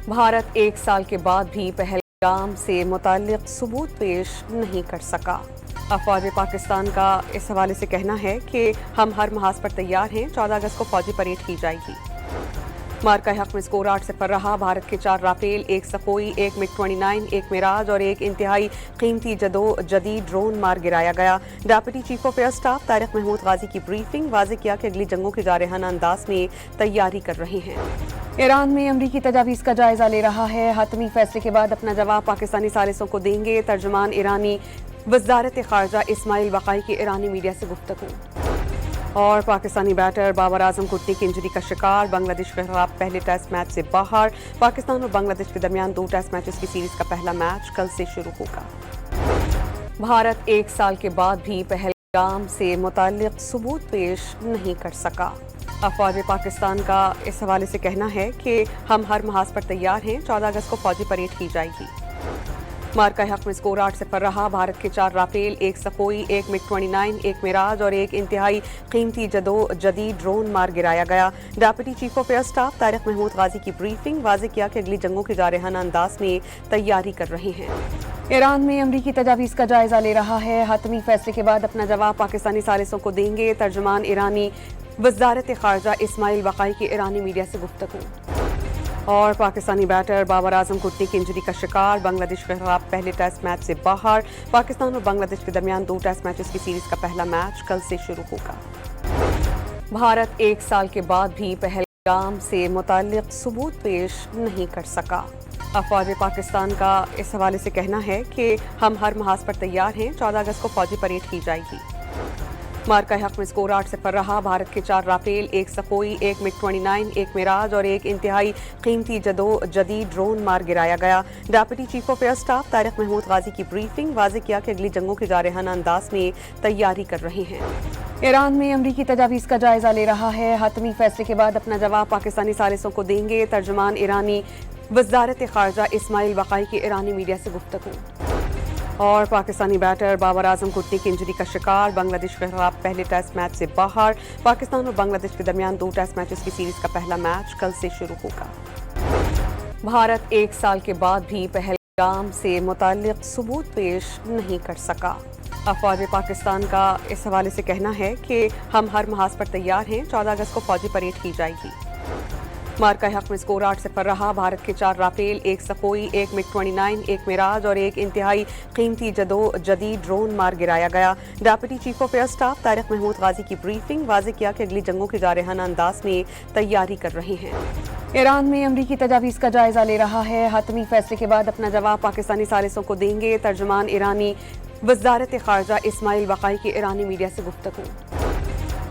भारत एक साल के बाद भी पहलगाम से मुताल्लिक सबूत पेश नहीं कर सका। अफवाज पाकिस्तान का इस हवाले से कहना है कि हम हर महाज पर तैयार हैं। 14 अगस्त को फौजी परेड की जाएगी। मार्का हक में स्कोर 8-0 रहा। भारत के 4 राफेल, 1 सखोई, 1 मिग-29, 1 मिराज और 1 इंतहाई कीमती जदीद ड्रोन मार गिराया गया। Deputy chief of air staff Tariq Mahmood Ghazi की ब्रीफिंग, वाज़ेह किया कि अगली जंगों की जारहाना अंदाज में तैयारी कर रहे हैं। ईरान में अमरीकी तजावीज़ का जायजा ले रहा है। हतमी फैसले के बाद अपना जवाब पाकिस्तानी सालिसों को देंगे। तर्जुमान ईरानी वज़ारत ख़ारजा इस्माइल वक़ाई की ईरानी मीडिया से गुफ्तगू। और पाकिस्तानी बैटर बाबर आजम घुटने की इंजरी का शिकार, बांग्लादेश के खिलाफ पहले टेस्ट मैच से बाहर। पाकिस्तान और बांग्लादेश के दरमियान 2 टेस्ट मैचेस की सीरीज का पहला मैच कल से शुरू होगा। भारत एक साल के बाद भी पहलगाम से मुताल्लिक सबूत पेश नहीं कर सका। अफवाज पाकिस्तान का इस हवाले से कहना है कि हम हर महाज पर तैयार हैं। 14 अगस्त को फौजी परेड की जाएगी। मार्का हक में स्कोर 8-0 रहा। भारत के 4 राफेल, 1 सखोई, 1 मिग-29, 1 मिराज और 1 इंतहाई कीमती जदीद ड्रोन मार गिराया गया। Deputy chief of air staff Tariq Mahmood Ghazi की ब्रीफिंग, वाज़ेह किया कि अगली जंगों की जारहाना अंदाज में तैयारी कर रहे हैं। ईरान में अमरीकी तजावीज़ का जायजा ले रहा है। हतमी फैसले के बाद अपना जवाब पाकिस्तानी सालिसों को देंगे। तर्जुमान ईरानी वज़ारत ख़ारजा इस्माइल वक़ाई की ईरानी मीडिया से गुफ्तगू। और पाकिस्तानी बैटर बाबर आजम घुटने की इंजरी का शिकार, बांग्लादेश के खिलाफ पहले टेस्ट मैच से बाहर। पाकिस्तान और बांग्लादेश के दरमियान 2 टेस्ट मैचेस की सीरीज का पहला मैच कल से शुरू होगा। भारत एक साल के बाद भी पहलगाम से मुताल्लिक सबूत पेश नहीं कर सका। अफवाज पाकिस्तान का इस हवाले से कहना है कि हम हर महाज पर तैयार हैं। 14 अगस्त को फौजी परेड की जाएगी। मार्का हक में स्कोर 8-0 रहा। भारत के 4 राफेल, 1 सखोई, 1 मिग-29, 1 मिराज और 1 इंतहाई कीमती जदीद ड्रोन मार गिराया गया। Deputy chief of air staff Tariq Mahmood Ghazi की ब्रीफिंग, वाज़ेह किया कि अगली जंगों की जारहाना अंदाज में तैयारी कर रहे हैं। ईरान में अमरीकी तजावीज़ का जायजा ले रहा है। हतमी फैसले के बाद अपना जवाब पाकिस्तानी सालिसों को देंगे। तर्जुमान ईरानी वज़ारत ख़ारजा इस्माइल वक़ाई की ईरानी मीडिया से गुफ्तगू। और पाकिस्तानी बैटर बाबर आजम घुटने की इंजरी का शिकार, बांग्लादेश के खिलाफ पहले टेस्ट मैच से बाहर। पाकिस्तान और बांग्लादेश के दरमियान 2 टेस्ट मैचेस की सीरीज का पहला मैच कल से शुरू होगा। भारत एक साल के बाद भी पहलगाम से मुताल्लिक सबूत पेश नहीं कर सका। अफवाज पाकिस्तान का इस हवाले से कहना है कि हम हर महाज पर तैयार हैं। 14 अगस्त को फौजी परेड की जाएगी। मार्का हक में स्कोर 8-0 रहा। भारत के 4 राफेल, 1 सखोई, 1 मिग-29, 1 मिराज और 1 इंतहाई कीमती जदीद ड्रोन मार गिराया गया। Deputy chief of air staff Tariq Mahmood Ghazi की ब्रीफिंग, वाज़ेह किया कि अगली जंगों की जारहाना अंदाज में तैयारी कर रहे हैं। ईरान में अमरीकी तजावीज़ का जायजा ले रहा है। हतमी फैसले के बाद अपना जवाब पाकिस्तानी सालिसों को देंगे। तर्जुमान ईरानी वज़ारत ख़ारजा इस्माइल वक़ाई की ईरानी मीडिया से गुफ्तगू।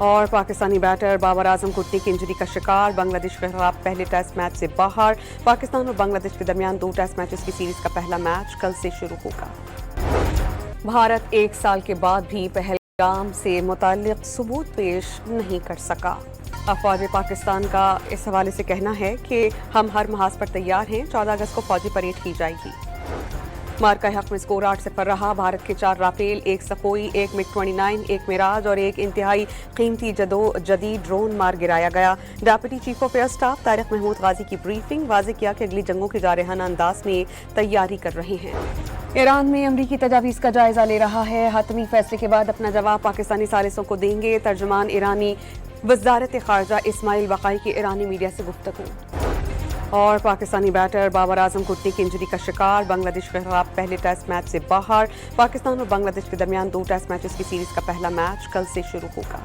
और पाकिस्तानी बैटर बाबर आजम घुटने की इंजरी का शिकार, बांग्लादेश के खिलाफ पहले टेस्ट मैच से बाहर। पाकिस्तान और बांग्लादेश के दरमियान 2 टेस्ट मैचेस की सीरीज का पहला मैच कल से शुरू होगा। भारत एक साल के बाद भी पहलगाम से मुताल्लिक सबूत पेश नहीं कर सका। अफवाज पाकिस्तान का इस हवाले से कहना है कि हम हर महाज पर तैयार हैं। 14 अगस्त को फौजी परेड की जाएगी। मार्का हक में स्कोर 8-0 रहा। भारत के 4 राफेल, 1 सखोई, 1 मिग-29, 1 मिराज और 1 इंतहाई कीमती जदीद ड्रोन मार गिराया गया। Deputy chief of air staff Tariq Mahmood Ghazi की ब्रीफिंग, वाज़ेह किया कि अगली जंगों की जारहाना अंदाज में तैयारी कर रहे हैं। ईरान में अमरीकी तजावीज़ का जायजा ले रहा है। हतमी फैसले के बाद अपना जवाब पाकिस्तानी सालिसों को देंगे। तर्जुमान ईरानी वज़ारत ख़ारजा इस्माइल वक़ाई की ईरानी मीडिया से गुफ्तगू। और पाकिस्तानी बैटर बाबर आजम घुटने की इंजरी का शिकार, बांग्लादेश के खिलाफ पहले टेस्ट मैच से बाहर। पाकिस्तान और बांग्लादेश के दरमियान 2 टेस्ट मैचेस की सीरीज का पहला मैच कल से शुरू होगा।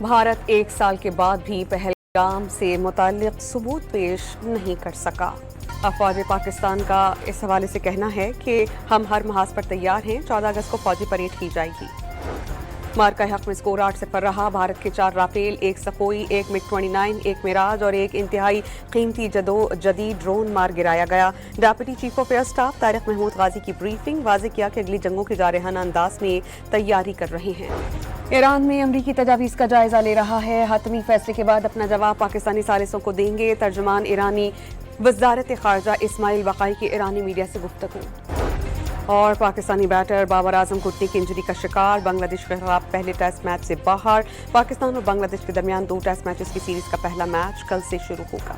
भारत एक साल के बाद भी पहलगाम से मुताल्लिक सबूत पेश नहीं कर सका। अफवाज पाकिस्तान का इस हवाले से कहना है कि हम हर महाज पर तैयार हैं। 14 अगस्त को फौजी परेड की जाएगी। मार्का हक में स्कोर 8-0 रहा। भारत के 4 राफेल, 1 सखोई, 1 मिग-29, 1 मिराज और 1 इंतहाई कीमती जदीद ड्रोन मार गिराया गया। Deputy chief of air staff Tariq Mahmood Ghazi की ब्रीफिंग, वाज़ेह किया कि अगली जंगों की जारहाना अंदाज में तैयारी कर रहे हैं। ईरान में अमरीकी तजावीज़ का जायजा ले रहा है। हतमी फैसले के बाद अपना जवाब पाकिस्तानी सालिसों को देंगे। तर्जुमान ईरानी वज़ारत ख़ारजा इस्माइल वक़ाई की ईरानी मीडिया से गुफ्तगू। और पाकिस्तानी बैटर बाबर आजम घुटने की इंजरी का शिकार, बांग्लादेश के खिलाफ पहले टेस्ट मैच से बाहर। पाकिस्तान और बांग्लादेश के दरमियान 2 टेस्ट मैचेस की सीरीज का पहला मैच कल से शुरू होगा।